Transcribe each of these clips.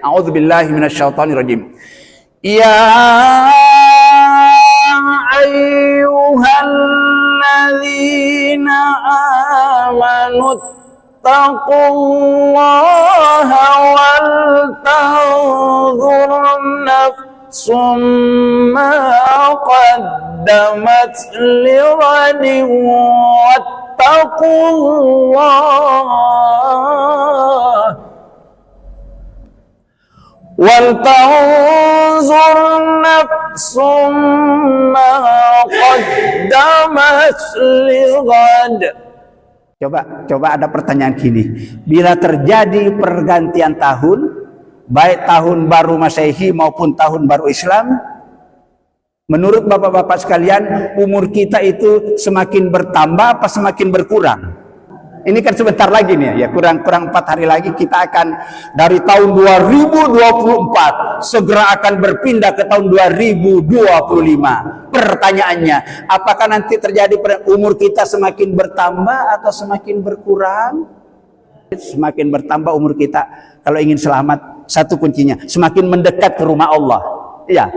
A'udzubillahi minasyaitonirrajim. Ya ayyuhalladzina amanu taqullaha wal tanzur nafsum ma qaddamat lighadin wattaqullah wal tanzur nafsum ma qaddamat lighad. Coba ada pertanyaan gini. Bila terjadi pergantian tahun, baik tahun baru Masehi maupun tahun baru Islam, menurut bapak-bapak sekalian, umur kita itu semakin bertambah apa semakin berkurang? Ini kan sebentar lagi nih ya, kurang 4 hari lagi kita akan dari tahun 2024 segera akan berpindah ke tahun 2025. Pertanyaannya, apakah nanti terjadi umur kita semakin bertambah atau semakin berkurang? Semakin bertambah umur kita. Kalau ingin selamat, satu kuncinya, semakin mendekat ke rumah Allah. Iya.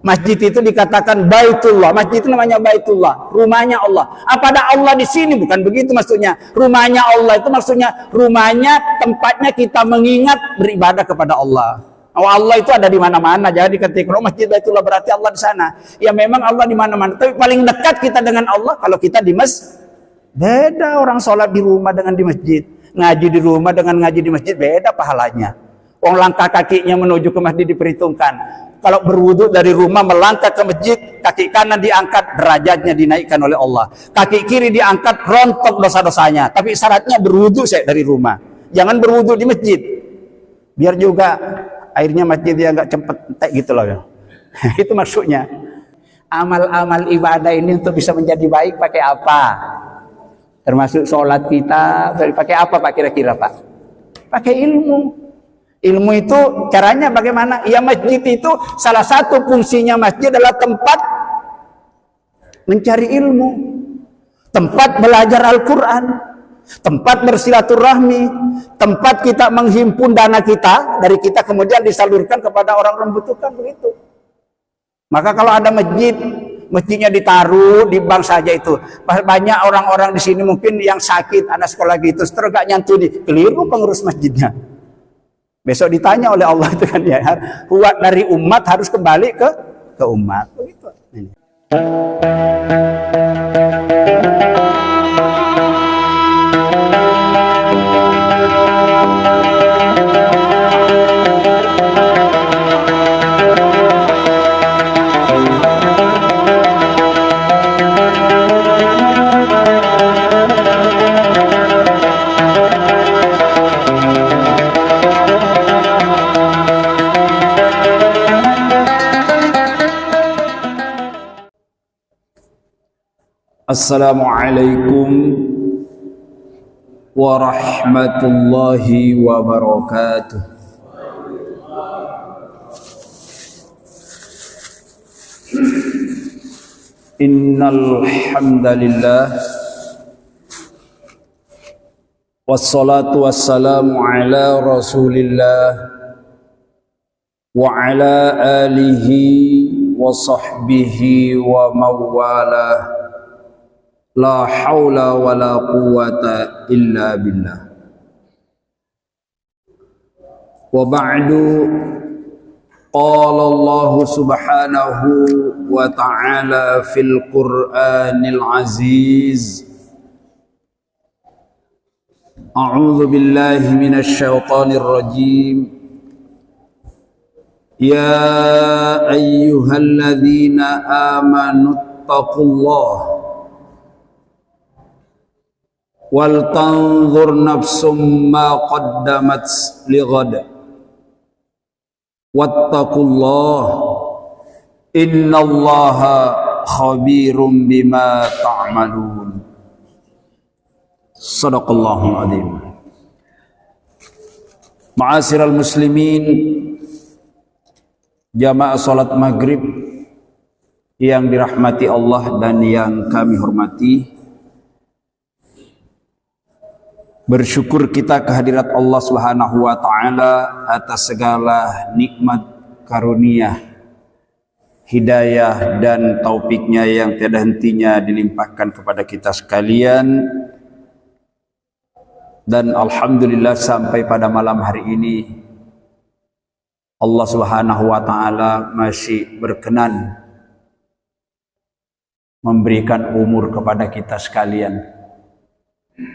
Masjid itu dikatakan Baitullah. Masjid itu namanya Baitullah, rumahnya Allah. Apa ada Allah di sini? Bukan begitu maksudnya. Rumahnya Allah itu maksudnya rumahnya, tempatnya kita mengingat beribadah kepada Allah. Oh, Allah itu ada di mana-mana. Jadi ketika kalau Masjid Baitullah berarti Allah di sana. Ya memang Allah di mana-mana. Tapi paling dekat kita dengan Allah kalau kita di masjid. Beda orang sholat di rumah dengan di masjid. Ngaji di rumah dengan ngaji di masjid beda pahalanya. Orang langkah kakinya menuju ke masjid diperhitungkan. Kalau berwudu dari rumah melangkah ke masjid, kaki kanan diangkat, derajatnya dinaikkan oleh Allah. Kaki kiri diangkat, rontok dosa-dosanya. Tapi syaratnya berwudu dari rumah. Jangan berwudu di masjid. Biar juga airnya masjid dia nggak cepet entek gitu loh ya. Itu maksudnya. Amal-amal ibadah ini untuk bisa menjadi baik pakai apa? Termasuk sholat kita, pakai apa Pak kira-kira Pak? Pakai ilmu. Ilmu itu caranya bagaimana? Ya masjid itu salah satu fungsinya masjid adalah tempat mencari ilmu, tempat belajar Al-Quran, tempat bersilaturahmi, tempat kita menghimpun dana kita dari kita kemudian disalurkan kepada orang-orang membutuhkan begitu. Maka kalau ada masjid, masjidnya ditaruh di bank saja itu. Banyak orang-orang di sini mungkin yang sakit, anak sekolah gitu, terus gak nyantu di keliru pengurus masjidnya. Besok ditanya oleh Allah itu kan ya, buat dari umat harus kembali ke umat. Begitu. Assalamualaikum warahmatullahi wabarakatuh. Innal hamdalillah wassalatu wassalamu ala Rasulillah wa ala alihi wa sahbihi wa mawalah. La haula wa la quwata illa billah. Wa ba'du, qala Allah subhanahu wa ta'ala fil Qur'anil aziz. A'udzu billahi minasy syaithanir rajim. Ya ayyuhalladzina amanu taqullaha wal tanzur nafsum ma qaddamat lighad wattaqullah innallaha khabirum bima ta'malun. Shadaqallahul adzim. Ma'asyiral muslimin, jamaah salat maghrib yang dirahmati Allah dan yang kami hormati. Bersyukur kita kehadirat Allah Subhanahu wa taala atas segala nikmat karunia, hidayah dan taufiknya yang tiada hentinya dilimpahkan kepada kita sekalian. Dan alhamdulillah sampai pada malam hari ini Allah Subhanahu wa taala masih berkenan memberikan umur kepada kita sekalian,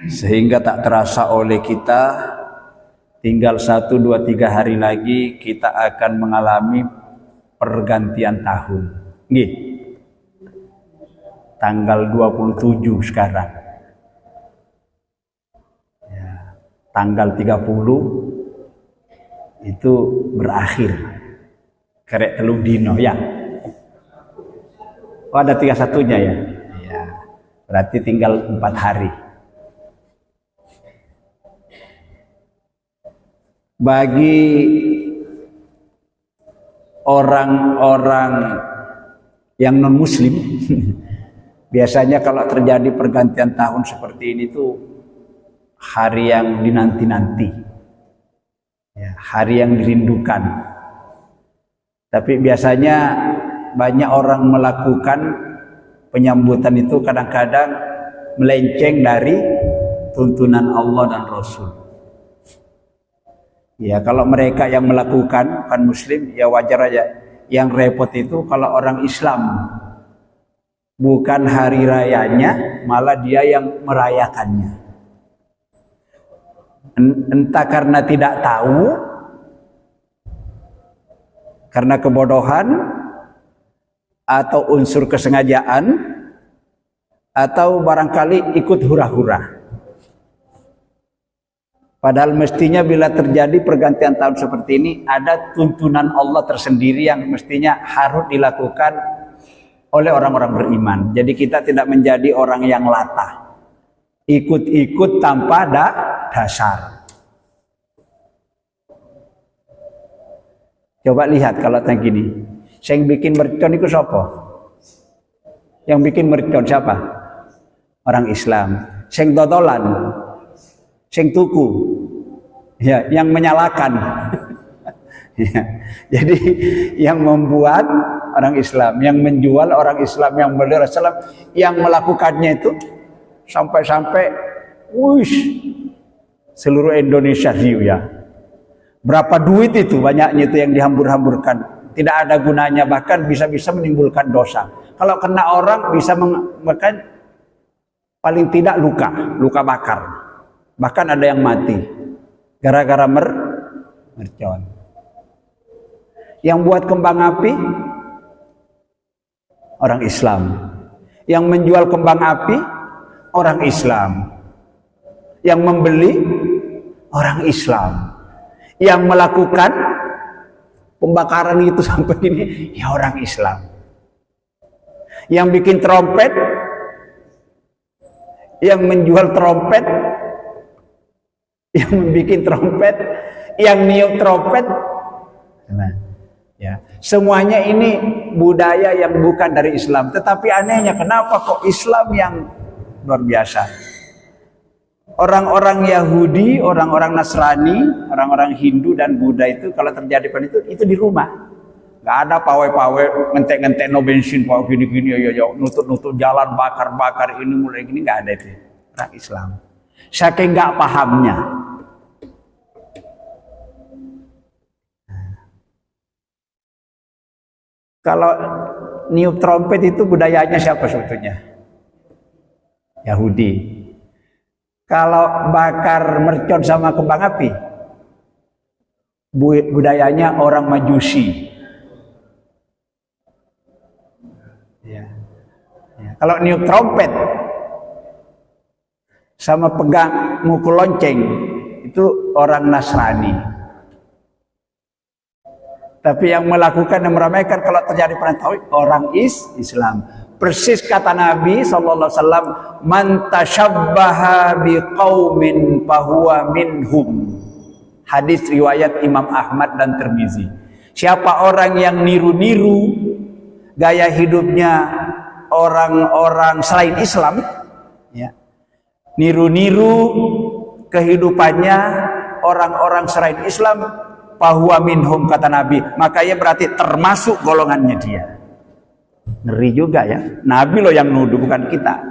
sehingga tak terasa oleh kita tinggal 1, 2, 3 hari lagi kita akan mengalami pergantian tahun. Nggih. Tanggal 27 sekarang. Ya, tanggal 30 itu berakhir. Kerek telung dino ya. Oh, ada 31-nya ya. Ya. Berarti tinggal 4 hari. Bagi orang-orang yang non-muslim biasanya kalau terjadi pergantian tahun seperti ini tuh hari yang dinanti-nanti ya, hari yang dirindukan. Tapi biasanya banyak orang melakukan penyambutan itu kadang-kadang melenceng dari tuntunan Allah dan Rasul. Ya, kalau mereka yang melakukan bukan muslim ya wajar aja. Yang repot itu kalau orang Islam bukan hari rayanya, malah dia yang merayakannya. Entah karena tidak tahu, karena kebodohan, atau unsur kesengajaan, atau barangkali ikut hura-hura. Padahal mestinya bila terjadi pergantian tahun seperti ini ada tuntunan Allah tersendiri yang mestinya harus dilakukan oleh orang-orang beriman. Jadi kita tidak menjadi orang yang latah, ikut-ikut tanpa dasar. Coba lihat kalau kayak gini, yang bikin mercon itu siapa? Yang bikin mercon siapa? Orang Islam. Yang dodolan, yang tuku, ya, yang menyalakan. Ya. Jadi yang membuat orang Islam, yang menjual orang Islam, yang beli Islam, yang melakukannya itu sampai-sampai, wush, seluruh Indonesia view ya. Berapa duit itu banyaknya itu yang dihambur-hamburkan, tidak ada gunanya, bahkan bisa-bisa menimbulkan dosa. Kalau kena orang bisa bahkan paling tidak luka bakar. Bahkan ada yang mati gara-gara mercon. Yang buat kembang api orang Islam. Yang menjual kembang api orang Islam. Yang membeli orang Islam. Yang melakukan pembakaran itu sampai ini ya orang Islam. Yang bikin trompet, yang menjual trompet, yang membuat trompet, yang niup trompet, nah, ya semuanya ini budaya yang bukan dari Islam. Tetapi anehnya kenapa kok Islam yang luar biasa? Orang-orang Yahudi, orang-orang Nasrani, orang-orang Hindu dan Buddha itu kalau terjadi itu di rumah. Gak ada pawai-pawai ngentek-ngentek no bensin, pawai gini-gini ya nutut-nutut jalan bakar-bakar ini mulai gini, gak ada itu. Orang Islam. Saking gak pahamnya. Kalau niup trompet itu budayanya siapa sebetulnya? Yahudi. Kalau bakar mercon sama kembang api, budayanya orang Majusi. Ya. Ya. Kalau niup trompet sama pegang mukul lonceng itu orang Nasrani. Tapi yang melakukan dan meramaikan kalau terjadi perang orang Islam. Persis kata Nabi SAW, man tashabbaha biqaumin fahuwa minhum. Hadis riwayat Imam Ahmad dan Tirmizi. Siapa orang yang niru-niru gaya hidupnya orang-orang selain Islam, ya, niru-niru kehidupannya orang-orang selain Islam, fahuwa minhum, kata Nabi, makanya berarti termasuk golongannya dia. Ngeri juga ya, Nabi loh yang nuduh, bukan kita.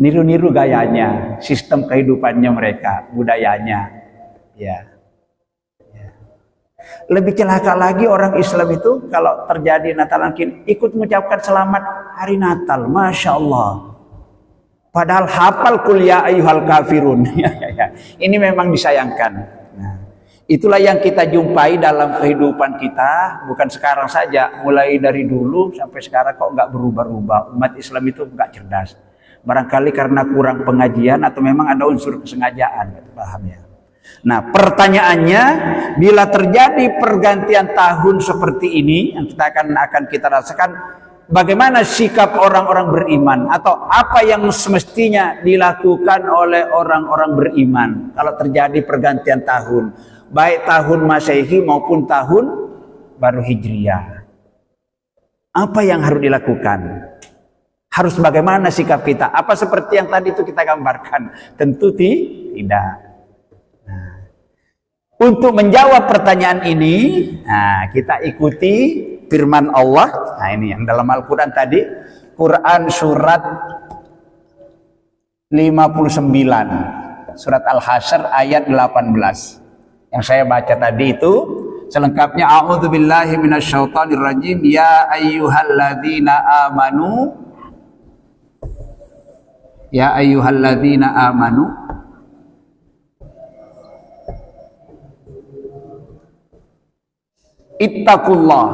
Niru-niru gayanya, sistem kehidupannya mereka, budayanya. Ya. Lebih celaka lagi orang Islam itu kalau terjadi Natal mungkin ikut mengucapkan selamat hari Natal, Masya Allah. Padahal hafal kuliah ayyuhal kafirun. Ini memang disayangkan. Nah, itulah yang kita jumpai dalam kehidupan kita, bukan sekarang saja, mulai dari dulu sampai sekarang kok nggak berubah-ubah. Umat Islam itu nggak cerdas. Barangkali karena kurang pengajian atau memang ada unsur kesengajaan, paham ya? Nah, pertanyaannya, bila terjadi pergantian tahun seperti ini yang akan kita rasakan, bagaimana sikap orang-orang beriman atau apa yang semestinya dilakukan oleh orang-orang beriman kalau terjadi pergantian tahun, baik tahun Masehi maupun tahun baru Hijriah? Apa yang harus dilakukan? Harus bagaimana sikap kita? Apa seperti yang tadi itu kita gambarkan? Tentu tidak. Nah, untuk menjawab pertanyaan ini, nah, kita ikuti firman Allah. Nah, ini yang dalam Al-Quran tadi, Quran surat 59, surat Al-Hasyr ayat 18. Yang saya baca tadi itu selengkapnya, a'udzubillahi minasyaitonirrajim, ya ayyuhalladzina amanu, ya ayyuhalladzina amanu ittaqullah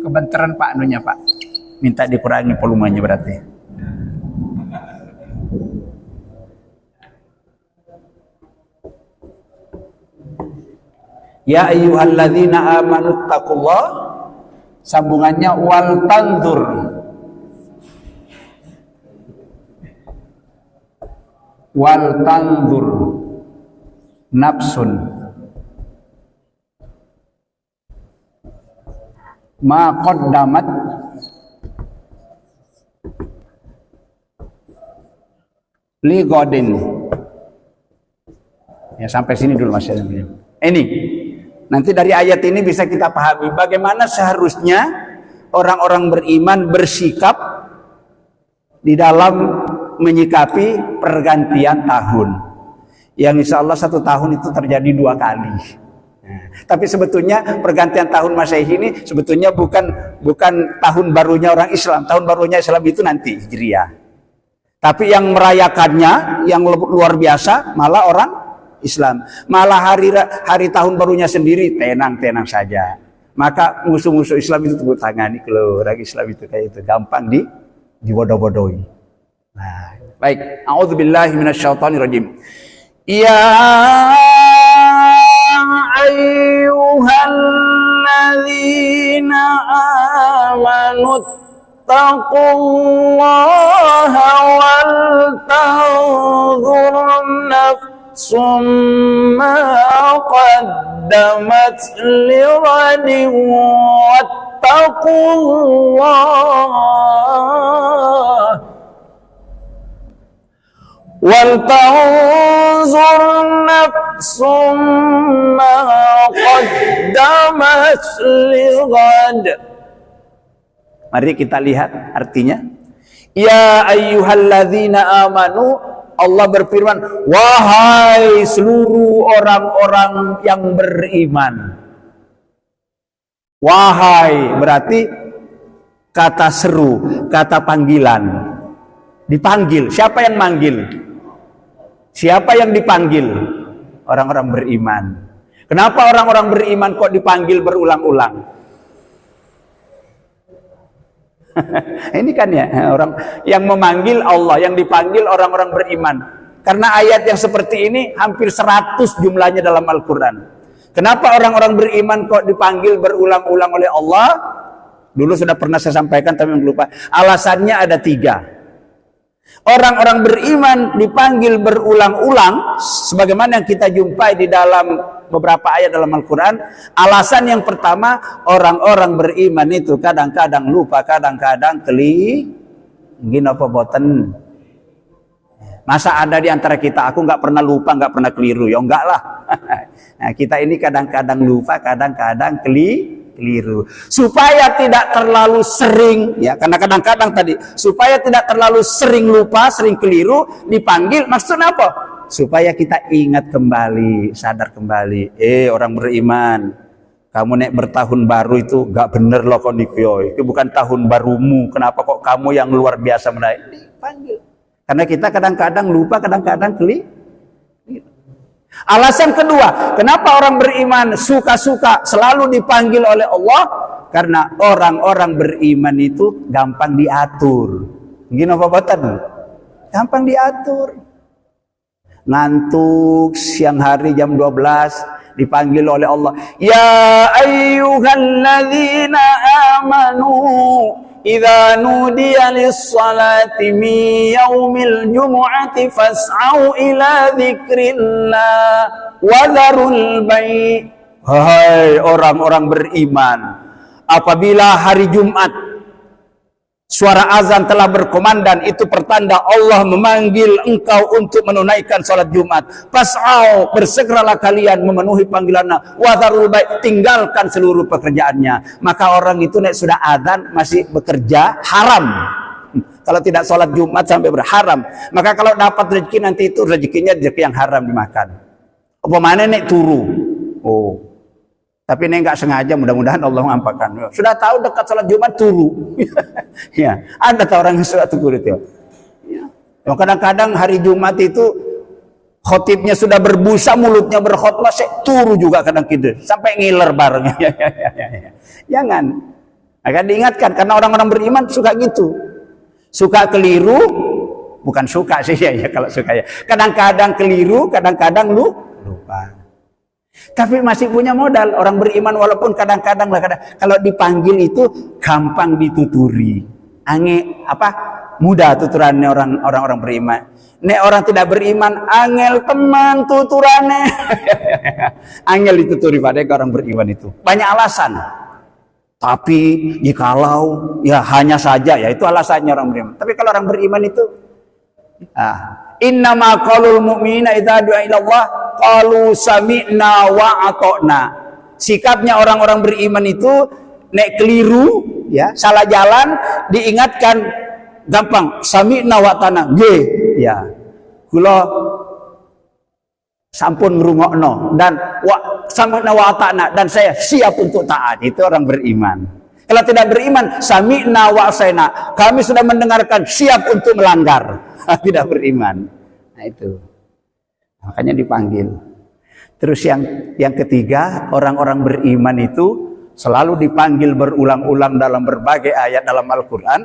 kebenteran Pak anunya Pak, minta dikurangi volumenya berarti. Ya ayyuhalladzina amanu taqullah, sambungannya wal tanzur, wal tanzur nafsun ma qaddamat li godin. Ya, sampai sini dulu Mas. Ini nanti dari ayat ini bisa kita pahami bagaimana seharusnya orang-orang beriman bersikap di dalam menyikapi pergantian tahun. Yang insya Allah satu tahun itu terjadi 2 kali. Nah, tapi sebetulnya pergantian tahun Masehi ini sebetulnya bukan tahun barunya orang Islam. Tahun barunya Islam itu nanti Hijriah. Tapi yang merayakannya yang luar biasa malah orang Islam, malah hari tahun barunya sendiri tenang-tenang saja. Maka musuh-musuh Islam itu tepuk tangan, kalau orang Islam itu kayak itu gampang dibodoh-bodohi. Nah, baik, a'udzubillahi minasyaitonirrajim. Ya ayyuhalladzina amanu taqullaha wal tanzur summa qaddamat lighadin wattaqullah wal tanzur nafsum ma qaddamat lighad. Mari kita lihat artinya. Ya ayyuhalladzina amanu, Allah berfirman, wahai seluruh orang-orang yang beriman. Wahai berarti kata seru, kata panggilan. Dipanggil, siapa yang manggil? Siapa yang dipanggil? Orang-orang beriman. Kenapa orang-orang beriman kok dipanggil berulang-ulang? Ini kan ya, orang yang memanggil Allah, yang dipanggil orang-orang beriman. Karena ayat yang seperti ini hampir 100 jumlahnya dalam Al-Quran. Kenapa orang-orang beriman kok dipanggil berulang-ulang oleh Allah? Dulu sudah pernah saya sampaikan tapi lupa. Alasannya ada 3. Orang-orang beriman dipanggil berulang-ulang sebagaimana yang kita jumpai di dalam beberapa ayat dalam Al-Quran. Alasan yang pertama, orang-orang beriman itu kadang-kadang lupa, kadang-kadang gini apa boten. Masa ada di antara kita, aku nggak pernah lupa, nggak pernah keliru? Ya enggak lah. Nah, kita ini kadang-kadang lupa, kadang-kadang keliru. Supaya tidak terlalu sering, ya, karena kadang-kadang tadi, supaya tidak terlalu sering lupa, sering keliru, dipanggil, maksudnya apa? Supaya kita ingat kembali, sadar kembali. Orang beriman, kamu nek bertahun baru itu gak bener loh kok Nikoy. Itu bukan tahun barumu. Kenapa kok kamu yang luar biasa menaik? Dipanggil. Karena kita kadang-kadang lupa, kadang-kadang keliru. Alasan kedua, kenapa orang beriman suka-suka selalu dipanggil oleh Allah? Karena orang-orang beriman itu gampang diatur. Gini apa boten? Gampang diatur. Ngantuk siang hari jam 12 dipanggil oleh Allah, ya ayyuhalladzina amanu idza nudiya lis-salati min yaumil jumu'ati fas'au ila dzikrillah wa dzarul bai'. Hai orang-orang beriman, apabila hari Jumat suara azan telah berkumandang, itu pertanda Allah memanggil engkau untuk menunaikan salat Jumat. Fas'au, bersegeralah kalian memenuhi panggilannya. Wa dzarul bai', tinggalkan seluruh pekerjaannya. Maka orang itu nek sudah azan masih bekerja haram. Kalau tidak salat Jumat sampai berharam. Maka kalau dapat rezeki nanti itu rezekinya rezeki yang haram dimakan. Apa mana nek turu? Oh. Tapi ini enggak sengaja, mudah-mudahan Allah mengampakkan. Sudah tahu dekat salat Jumat turu. Ya, ada tahu orang yang sudah turu itu. Ya. Kadang-kadang hari Jumat itu khotibnya sudah berbusa, mulutnya berkhotbah, saya turu juga kadang-kadang sampai ngiler bareng. Jangan. Akan diingatkan karena orang-orang beriman suka gitu. Suka keliru, bukan suka sih ya kalau suka ya. Kadang-kadang keliru, kadang-kadang lupa. Tapi masih punya modal orang beriman, walaupun kadang-kadang kalau dipanggil itu gampang dituturi. Mudah tuturannya orang-orang beriman. Nek orang tidak beriman, angel teman tuturannya. Angel dituturi pada orang beriman itu. Banyak alasan. Tapi jikalau ya hanya saja, ya itu alasannya orang beriman. Tapi kalau orang beriman itu innama qaulul mu'minina idza du'a ila Allah qalu sami'na wa ata'na. Sikapnya orang-orang beriman itu nek keliru, ya, salah jalan, diingatkan gampang, sami'na wa ata'na. Nggih, ya. Kula sampun ngrungokno dan sami'na wa ata'na, dan saya siap untuk taat. Itu orang beriman. Kalau tidak beriman, sami'na wa asaina, kami sudah mendengarkan, siap untuk melanggar. Tidak beriman. Nah itu. Makanya dipanggil. Terus yang ketiga, orang-orang beriman itu selalu dipanggil berulang-ulang dalam berbagai ayat dalam Al-Quran.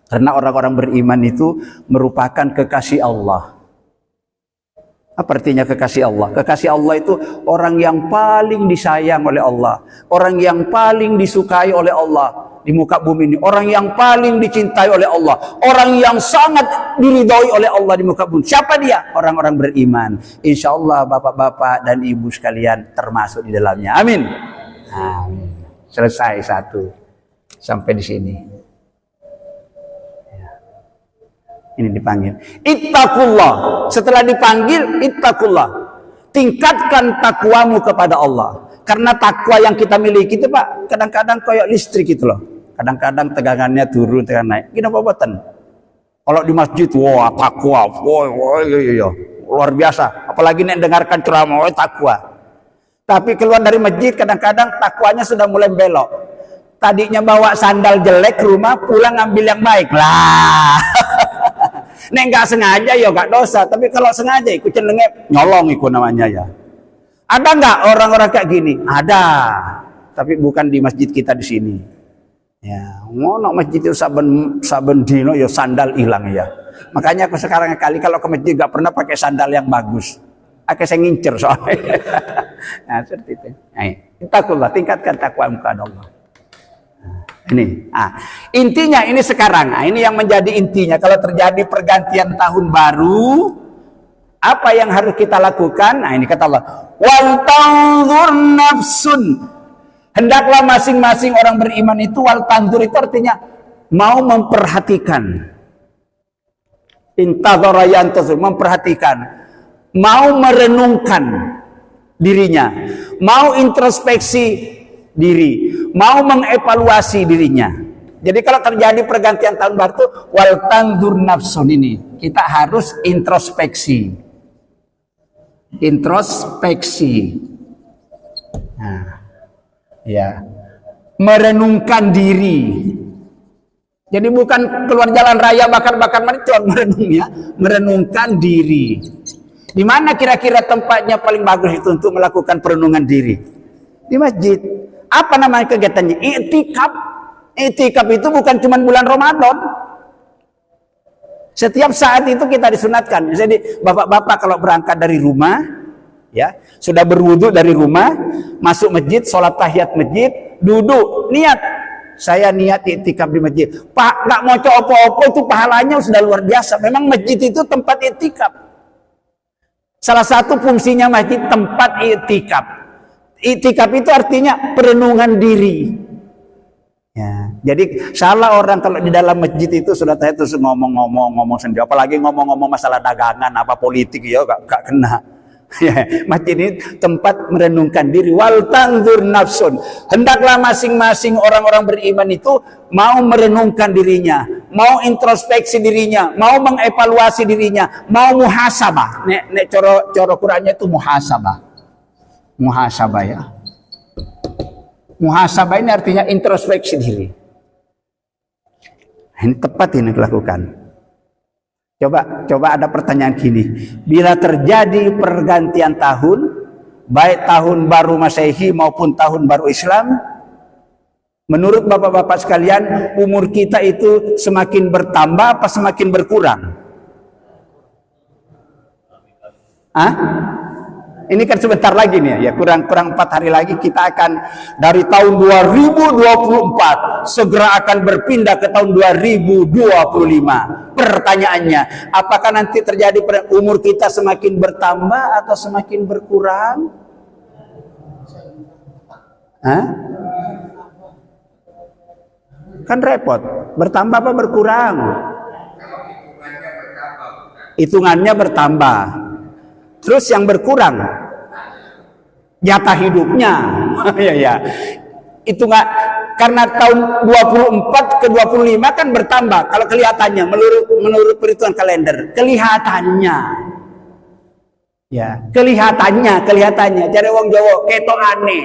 Karena orang-orang beriman itu merupakan kekasih Allah. Apa artinya kekasih Allah? Kekasih Allah itu orang yang paling disayang oleh Allah. Orang yang paling disukai oleh Allah di muka bumi ini. Orang yang paling dicintai oleh Allah. Orang yang sangat diridhoi oleh Allah di muka bumi. Siapa dia? Orang-orang beriman. Insya Allah bapak-bapak dan ibu sekalian termasuk di dalamnya. Amin. Amin. Selesai satu. Sampai di sini. Ini dipanggil. Ittaqullah. Setelah dipanggil, ittaqullah. Tingkatkan takwamu kepada Allah. Karena takwa yang kita miliki itu Pak, kadang-kadang kayak listrik gitu loh. Kadang-kadang tegangannya turun, tegangan naik. Gini apa buatan? Kalau di masjid, wah takwa, luar biasa. Apalagi nek dengarkan ceramah, takwa. Tapi keluar dari masjid, kadang-kadang takwanya sudah mulai belok. Tadinya bawa sandal jelek ke rumah, pulang ngambil yang baik lah. Nek nggak sengaja ya nggak dosa, tapi kalau sengaja ikut cenderungnya nyolong ikut namanya ya. Ada nggak orang-orang kayak gini? Ada, tapi bukan di masjid kita di sini. Ya, ngono masjid itu saben dino ya sandal hilang ya. Makanya aku sekarang kali kalau ke masjid nggak pernah pakai sandal yang bagus. Aku saya ngincer soalnya. Nah, seperti itu. Nah, tingkatkan takwa kepada Allah. Ini, intinya ini sekarang. Ini yang menjadi intinya. Kalau terjadi pergantian tahun baru, apa yang harus kita lakukan? Ini kata Allah, wal tanzur nafsun. Hendaklah masing-masing orang beriman itu, wal tanzur itu artinya mau memperhatikan. Intadzara yantazur, memperhatikan, mau merenungkan dirinya, mau introspeksi diri, mau mengevaluasi dirinya. Jadi kalau terjadi pergantian tahun baru, wal tanzur nafsun, ini kita harus introspeksi. Nah, ya, merenungkan diri. Jadi bukan keluar jalan raya bakar-bakar mercon, merenung ya, merenungkan diri. Di mana kira-kira tempatnya paling bagus itu untuk melakukan perenungan diri? Di masjid. Apa namanya kegiatannya? I'tikaf. I'tikaf itu bukan cuma bulan Ramadan. Setiap saat itu kita disunatkan. Jadi bapak-bapak kalau berangkat dari rumah, ya, sudah berwudu dari rumah, masuk masjid, sholat tahiyat masjid, duduk, niat. Saya niat i'tikaf di masjid. Pak, nggak mau apa-apa itu pahalanya sudah luar biasa. Memang masjid itu tempat i'tikaf. Salah satu fungsinya masjid tempat i'tikaf. I'tikaf itu artinya perenungan diri. Ya, jadi salah orang kalau di dalam masjid itu sudah saya terus ngomong sendiri, apalagi ngomong masalah dagangan apa politik ya gak kena. Ya, masjid ini tempat merenungkan diri. Wal tanzur nafsun. Hendaklah masing-masing orang-orang beriman itu mau merenungkan dirinya, mau introspeksi dirinya, mau mengevaluasi dirinya, mau muhasabah. Nek coro Qur'annya itu muhasabah. Muhasabah ya. Muhasabah ini artinya introspeksi diri. Ini tepat ini dilakukan. Coba ada pertanyaan gini. Bila terjadi pergantian tahun, baik tahun baru Masehi maupun tahun baru Islam, menurut bapak-bapak sekalian, umur kita itu semakin bertambah apa semakin berkurang? Ini kan sebentar lagi nih ya, kurang 4 hari lagi kita akan dari tahun 2024 segera akan berpindah ke tahun 2025. Pertanyaannya, apakah nanti terjadi umur kita semakin bertambah atau semakin berkurang? Kan repot, bertambah apa berkurang? Hitungannya bertambah. Terus yang berkurang jatah hidupnya. ya. Itu nggak, karena tahun 24 ke 25 kan bertambah kalau kelihatannya menurut perhitungan kalender. Kelihatannya. Ya, kelihatannya. Jadi wong Jawa keto aneh.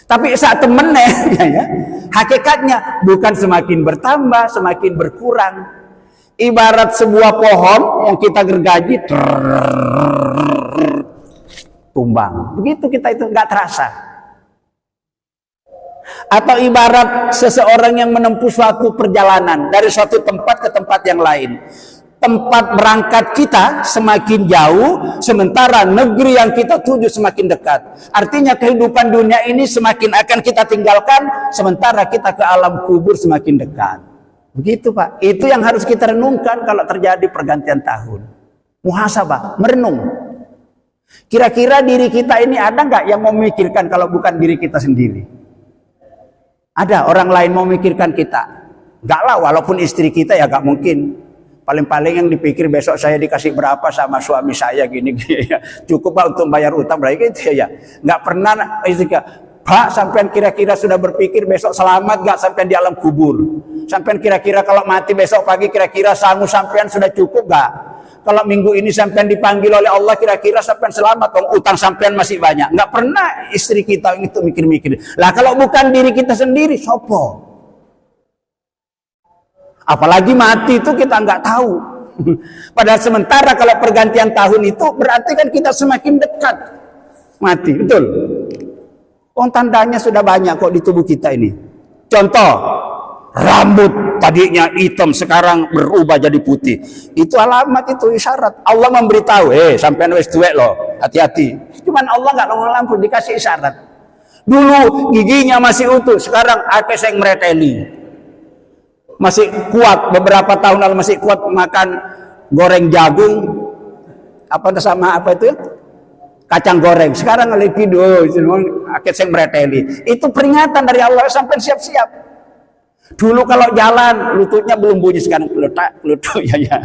Tapi saat temennya ya, hakikatnya bukan semakin bertambah, semakin berkurang. Ibarat sebuah pohon yang kita gergaji tumbang. Begitu kita itu nggak terasa. Atau ibarat seseorang yang menempuh suatu perjalanan dari suatu tempat ke tempat yang lain. Tempat berangkat kita semakin jauh, sementara negeri yang kita tuju semakin dekat. Artinya kehidupan dunia ini semakin akan kita tinggalkan, sementara kita ke alam kubur semakin dekat. Begitu Pak. Itu yang harus kita renungkan kalau terjadi pergantian tahun. Muhasabah, merenung. Kira-kira diri kita ini ada nggak yang mau memikirkan kalau bukan diri kita sendiri? Ada orang lain mau memikirkan kita? Enggak lah, walaupun istri kita ya nggak mungkin. Paling-paling yang dipikir besok saya dikasih berapa sama suami saya gini ya. Cukup Pak untuk bayar utang berarti itu ya. Nggak pernah istri Pak, sampean kira-kira sudah berpikir besok selamat gak sampean di alam kubur? Sampean kira-kira kalau mati besok pagi kira-kira sangu sampean sudah cukup gak? Kalau minggu ini sampean dipanggil oleh Allah kira-kira sampean selamat dong, utang sampean masih banyak. Gak pernah istri kita itu mikir-mikir. Lah kalau bukan diri kita sendiri, sopo? Apalagi mati itu kita nggak tahu. Padahal sementara kalau pergantian tahun itu berarti kan kita semakin dekat mati, betul? Tandanya sudah banyak kok di tubuh kita ini. Contoh, rambut tadinya hitam sekarang berubah jadi putih. Itu alamat, itu isyarat. Allah memberitahu, sampean wis tuwek loh, hati-hati. Cuman Allah nggak lampu dikasih isyarat. Dulu giginya masih utuh, sekarang akeh sing mereteli. Masih kuat, beberapa tahun lalu masih kuat makan goreng jagung, apa sama apa itu? Kacang goreng. Sekarang lagi akeh sing mereteli. Itu peringatan dari Allah, sampai siap-siap. Dulu kalau jalan lututnya belum bunyi, sekarang lutut ya.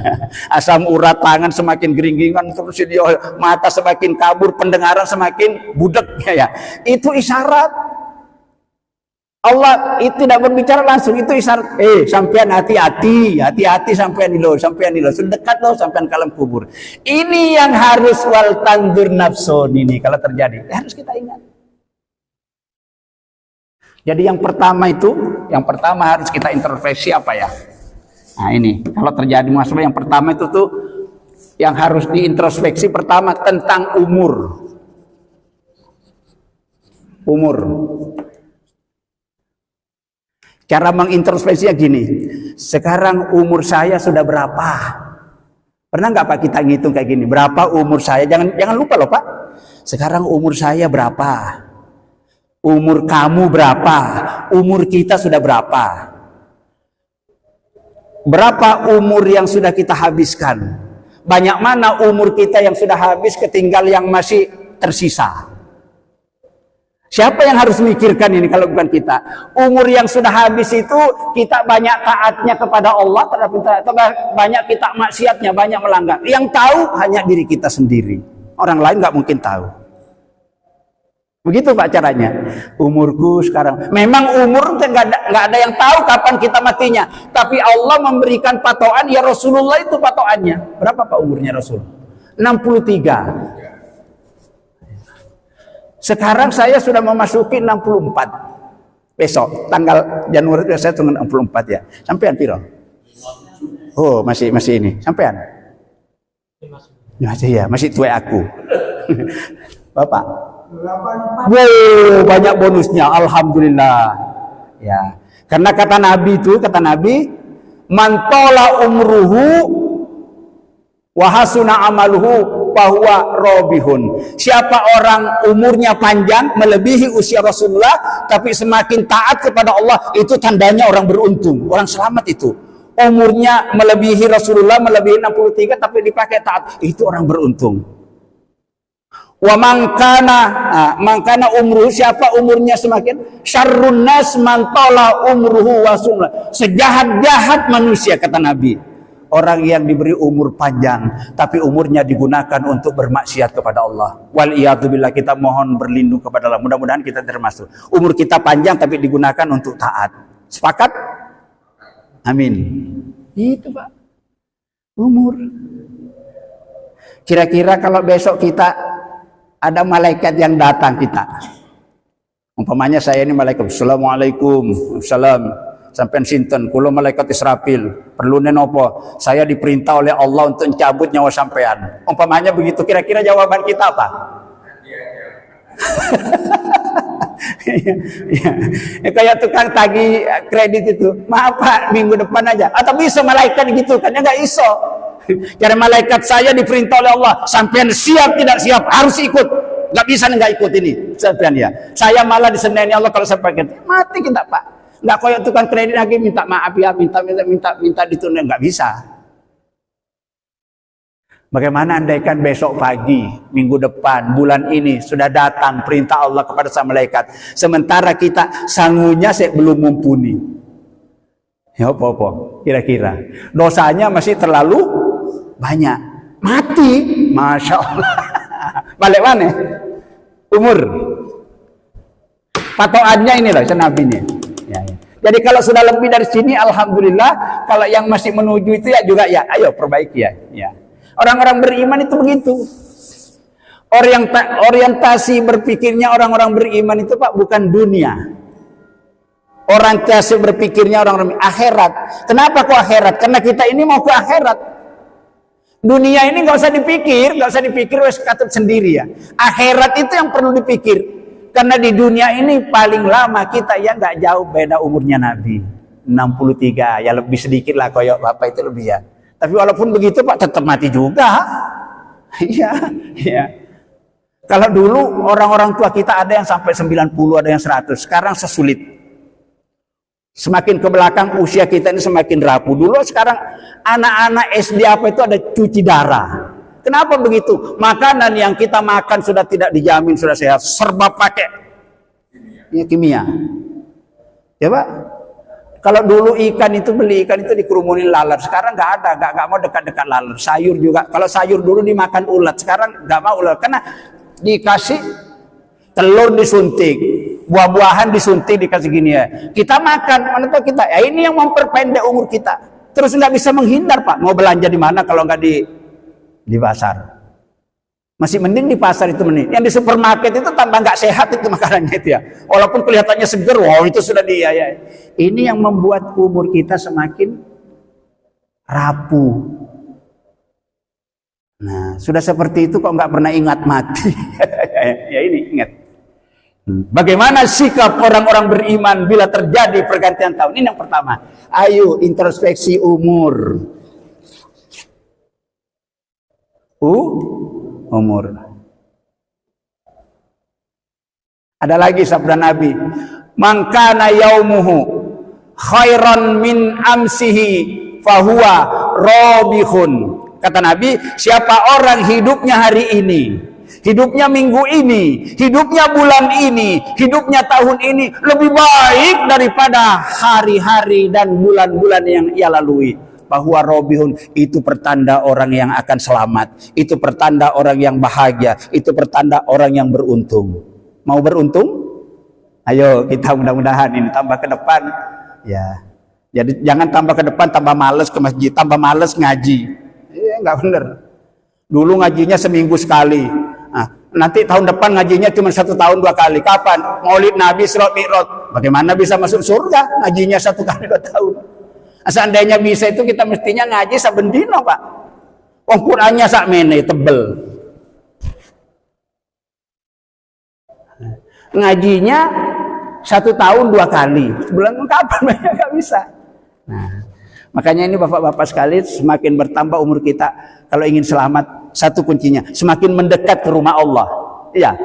Asam urat tangan semakin gering-geringan, terus dia mata semakin kabur, pendengaran semakin budek ya. Itu isyarat. Allah itu tidak berbicara langsung, itu isyarat. Sampean hati-hati sampean ini loh, sedekat loh sampean kalam kubur. Ini yang harus wal tandur nafsun ini kalau terjadi. Harus kita ingat. Jadi yang pertama harus kita introspeksi apa ya? Nah ini, kalau terjadi masalah yang pertama itu tuh yang harus diintrospeksi pertama tentang umur. Cara mengintrospeksinya gini, sekarang umur saya sudah berapa? Pernah nggak Pak kita ngitung kayak gini? Berapa umur saya? Jangan lupa loh Pak. Sekarang umur saya berapa? Umur kamu berapa? Umur kita sudah berapa? Berapa umur yang sudah kita habiskan? Banyak mana umur kita yang sudah habis, ketinggal yang masih tersisa? Siapa yang harus memikirkan ini kalau bukan kita? Umur yang sudah habis itu kita banyak taatnya kepada Allah, atau banyak kita maksiatnya, banyak melanggar. Yang tahu hanya diri kita sendiri. Orang lain nggak mungkin tahu. Begitu Pak caranya. Umurku sekarang, memang umur nggak ada yang tahu kapan kita matinya. Tapi Allah memberikan patokan, ya Rasulullah itu patokannya. Berapa Pak umurnya Rasul? 63. Sekarang saya sudah memasuki 64. Besok tanggal Januari saya tunggu 64 ya. Sampean piro? Oh, masih ini. Sampean? Masih tua aku. Bapak? Wow, banyak bonusnya, alhamdulillah. Ya, karena kata Nabi, mantola umruhu wahasuna amaluhu bahwa robihun. Siapa orang umurnya panjang melebihi usia Rasulullah, tapi semakin taat kepada Allah, itu tandanya orang beruntung, orang selamat itu. Umurnya melebihi Rasulullah, melebihi 63, tapi dipakai taat, itu orang beruntung. Wa mangkana umruhu, siapa umurnya semakin syarrun nas mantola umruhu wasuna. Sejahat-jahat manusia kata Nabi, orang yang diberi umur panjang tapi umurnya digunakan untuk bermaksiat kepada Allah. Wal iyadzubillah, kita mohon berlindung kepada Allah. Mudah-mudahan kita termasuk. Umur kita panjang tapi digunakan untuk taat. Sepakat? Amin. Itu Pak. Umur. Kira-kira kalau besok kita ada malaikat yang datang kita. Umpamanya saya ini malaikat, Assalamualaikum, salam. Sampai sinten, kula malaikat Israfil. Perlu nenopo? Saya diperintah oleh Allah untuk mencabut nyawa sampean. Umpamanya begitu, kira-kira jawaban kita apa? Ya, kayak tukang tagih kredit itu. Maaf Pak, minggu depan aja. Atau bisa malaikat gitu kan? Ya nggak iso. Karena malaikat saya diperintah oleh Allah, sampean siap tidak siap harus ikut, nggak bisa nggak ikut ini sampean ya. Saya malah diseneni Allah kalau saya pakai mati kita Pak, nggak koyok tukang kredit lagi minta maaf ya, minta ditunda, nggak bisa. Bagaimana andaikan besok pagi, minggu depan, bulan ini sudah datang perintah Allah kepada sang malaikat, sementara kita sangunya belum mumpuni. Ya apa kira-kira dosanya masih terlalu banyak, mati, masya Allah. Balik mana? Umur. Patokannya ini loh, Nabi ini. Ya. Jadi kalau sudah lebih dari sini, alhamdulillah. Kalau yang masih menuju itu ya juga ya, ayo perbaiki ya. Orang-orang beriman itu begitu. Orientasi berpikirnya orang-orang beriman itu Pak bukan dunia. Orientasi berpikirnya orang-orang akhirat. Kenapa kok akhirat? Karena kita ini mau ke akhirat. Dunia ini nggak usah dipikir, wes katut sendiri ya. Akhirat itu yang perlu dipikir, karena di dunia ini paling lama kita ya nggak jauh beda umurnya Nabi 63 ya, lebih sedikit lah koyok bapak itu lebih ya. Tapi walaupun begitu Pak tetap mati juga. Iya. Kalau dulu orang-orang tua kita ada yang sampai 90, ada yang 100. Sekarang sesulit. Semakin ke belakang usia kita ini semakin rapuh. Dulu sekarang anak-anak SD apa itu ada cuci darah. Kenapa begitu? Makanan yang kita makan sudah tidak dijamin sudah sehat. Serba pakai kimia. Ya Pak? Kalau dulu ikan itu beli ikan itu dikerumunin lalat, sekarang nggak ada, nggak mau dekat-dekat lalat. Sayur juga, kalau sayur dulu dimakan ulat, sekarang nggak mau ulat karena dikasih telur disuntik, buah-buahan disuntik dikasih gini ya. Kita makan, mana tahu kita? Ya ini yang memperpendek umur kita. Terus nggak bisa menghindar Pak. Mau belanja di mana kalau nggak di pasar? Masih mending di pasar itu mending. Yang di supermarket itu tambah nggak sehat itu makanannya itu ya. Walaupun kelihatannya seger, wow itu sudah ya. Ini yang membuat umur kita semakin rapuh. Nah, sudah seperti itu kok nggak pernah ingat mati. Ya ini ingat. Bagaimana sikap orang-orang beriman bila terjadi pergantian tahun? Ini yang pertama. Ayo introspeksi umur. Umur. Ada lagi sabda Nabi, "Man kana yaumuhu khairan min amsihi fahuwa rabihun." Kata Nabi, siapa orang hidupnya hari ini, hidupnya minggu ini, hidupnya bulan ini, hidupnya tahun ini lebih baik daripada hari-hari dan bulan-bulan yang ia lalui, bahwa robihun, itu pertanda orang yang akan selamat, itu pertanda orang yang bahagia, itu pertanda orang yang beruntung. Mau beruntung? Ayo kita mudah-mudahan ini tambah ke depan ya. Jadi jangan tambah ke depan tambah males ke masjid, tambah males ngaji. Nggak bener. Dulu ngajinya seminggu sekali. Nah, nanti tahun depan ngajinya cuma 1 tahun 2 kali. Kapan? Maulid Nabi, Isra Mi'raj. Bagaimana bisa masuk surga? Ngajinya 1 kali 2 tahun. Seandainya bisa itu kita mestinya ngaji saben dino Pak. Qurannya sak mene tebel. Ngajinya 1 tahun 2 kali. Sebulan kapan nggak bisa. Nah, makanya ini bapak-bapak sekali, semakin bertambah umur kita, kalau ingin selamat, satu kuncinya semakin mendekat ke rumah Allah. Iya.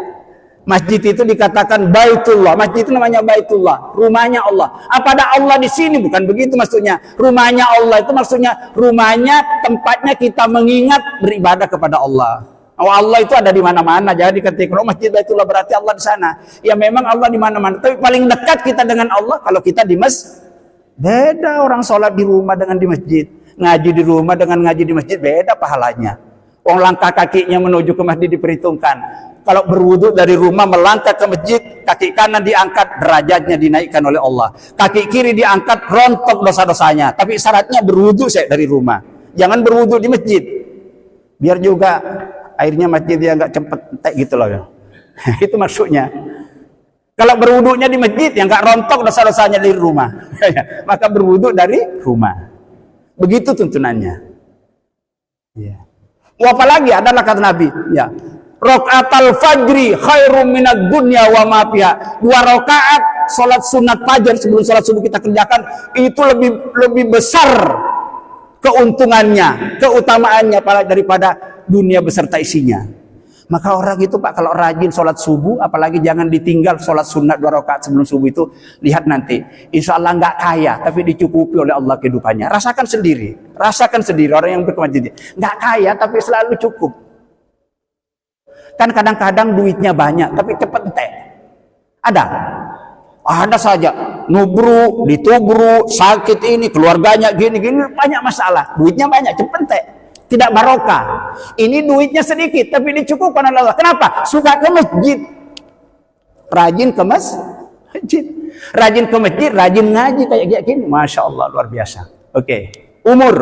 Masjid itu dikatakan Baitullah. Masjid itu namanya Baitullah, rumahnya Allah. Apa ada Allah di sini? Bukan begitu maksudnya. Rumahnya Allah itu maksudnya rumahnya, tempatnya kita mengingat beribadah kepada Allah. Oh, Allah itu ada di mana-mana. Jadi ketika Masjid Baitullah berarti Allah di sana. Ya memang Allah di mana-mana. Tapi paling dekat kita dengan Allah kalau kita di masjid. Beda orang sholat di rumah dengan di masjid. Ngaji di rumah dengan ngaji di masjid beda pahalanya. Orang langkah kakinya menuju ke masjid diperhitungkan. Kalau berwudu dari rumah melangkah ke masjid, kaki kanan diangkat, derajatnya dinaikkan oleh Allah. Kaki kiri diangkat, rontok dosa-dosanya. Tapi syaratnya berwudu dari rumah. Jangan berwudu di masjid. Biar juga airnya masjid dia nggak cepet entek gitu loh ya. Itu maksudnya. Kalau berwudunya di masjid yang nggak rontok dosa-dosanya dari rumah. Maka berwudu dari rumah. Begitu tuntunannya. Ya. Apalagi adalah kata Nabi, ya. Rokaatul fajri khairum minad dunya wa ma fiha. 2 rakaat salat sunat fajar sebelum salat subuh kita kerjakan itu lebih besar keuntungannya, keutamaannya daripada dunia beserta isinya. Maka orang itu Pak kalau rajin salat subuh, apalagi jangan ditinggal salat sunat 2 rakaat sebelum subuh itu, lihat nanti insya Allah nggak kaya tapi dicukupi oleh Allah kehidupannya. Rasakan sendiri orang yang berkewajiban nggak kaya tapi selalu cukup. Kan kadang-kadang duitnya banyak tapi cepet entek. Ada saja nubruk, ditubruk, sakit ini, keluarganya gini banyak masalah, duitnya banyak cepet entek, tidak barokah. Ini duitnya sedikit tapi dicukupkan oleh Allah. Kenapa? Suka ke masjid, rajin ke masjid, rajin ngaji kayak gini, masya Allah luar biasa. Oke. Umur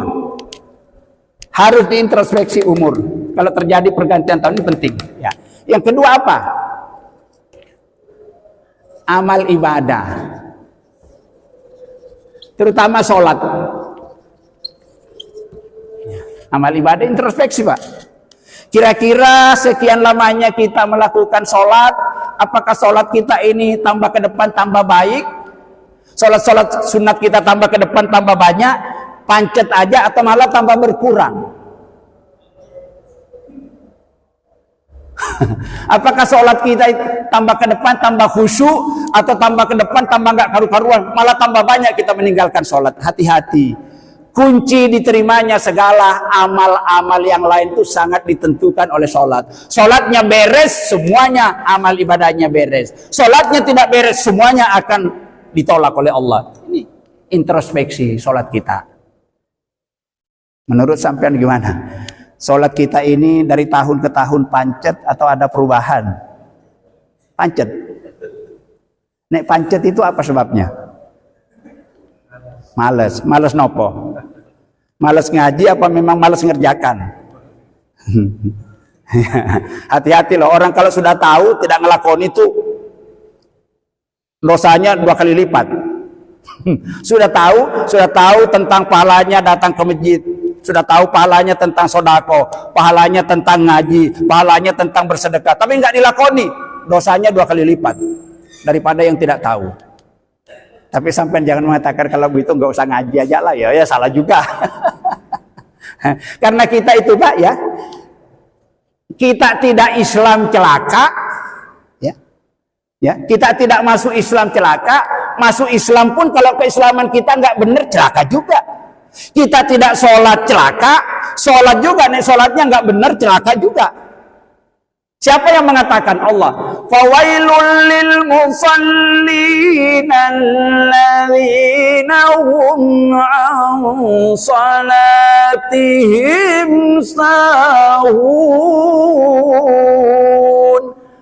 harus diintrospeksi umur. Kalau terjadi pergantian tahun ini penting. Ya. Yang kedua apa? Amal ibadah, terutama sholat. Amal ibadah introspeksi Pak. Kira-kira sekian lamanya kita melakukan sholat, apakah sholat kita ini tambah ke depan tambah baik? Sholat sunat kita tambah ke depan tambah banyak, pancet aja atau malah tambah berkurang? Apakah sholat kita tambah ke depan tambah khusyuk, atau tambah ke depan tambah nggak karu-karuan, malah tambah banyak kita meninggalkan sholat? Hati-hati. Kunci diterimanya segala amal-amal yang lain itu sangat ditentukan oleh sholat. Sholatnya beres, semuanya amal ibadahnya beres. Sholatnya tidak beres, semuanya akan ditolak oleh Allah. Ini introspeksi sholat kita. Menurut sampean gimana? Sholat kita ini dari tahun ke tahun pancet atau ada perubahan? Pancet. Nek pancet itu apa sebabnya? Males. Males nopo? Males ngaji apa memang males ngerjakan? Hati-hati loh, orang kalau sudah tahu tidak ngelakoni itu dosanya 2 kali lipat. Sudah tahu tentang pahalanya datang ke masjid, sudah tahu pahalanya tentang sodako, pahalanya tentang ngaji, pahalanya tentang bersedekah, tapi nggak dilakoni, dosanya 2 kali lipat daripada yang tidak tahu. Tapi sampai jangan mengatakan kalau begitu nggak usah ngaji aja lah, ya salah juga. Karena kita itu Pak ya, kita tidak Islam celaka, ya kita tidak masuk Islam celaka, masuk Islam pun kalau keislaman kita nggak benar celaka juga. Kita tidak sholat celaka, sholat juga nih sholatnya nggak benar celaka juga. Siapa yang mengatakan? Allah. Fawailul lil musallin alladzina hum an salatihim sahun.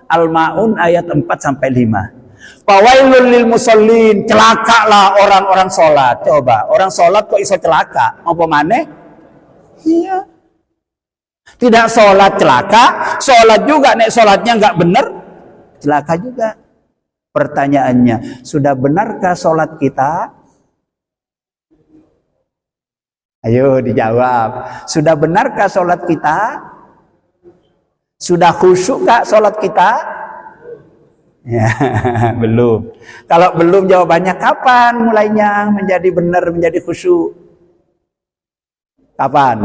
Al-Maun ayat 4 sampai 5. Fawailul lil musallin, celakalah orang-orang sholat. Coba, orang sholat kok iso celaka? Apa maneh? Iya. Tidak sholat celaka, sholat juga nek sholatnya nggak benar, celaka juga. Pertanyaannya, sudah benarkah sholat kita? Ayo dijawab. Sudah benarkah sholat kita? Sudah khusyukkah sholat kita? Ya, belum. Kalau belum, jawabannya kapan mulainya menjadi benar, menjadi khusyuk? Kapan?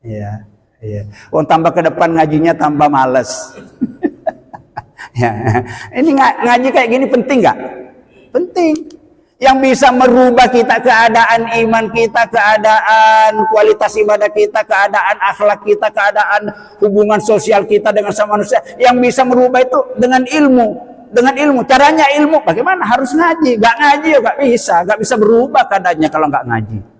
Ya. Tambah ke depan ngajinya tambah males. Ya. Ini ngaji kayak gini penting nggak? Penting. Yang bisa merubah kita, keadaan iman kita, keadaan kualitas ibadah kita, keadaan akhlak kita, keadaan hubungan sosial kita dengan sama manusia. Yang bisa merubah itu dengan ilmu. Dengan ilmu. Caranya ilmu. Bagaimana? Harus ngaji. Nggak ngaji ya nggak bisa. Nggak bisa berubah keadaannya kalau nggak ngaji.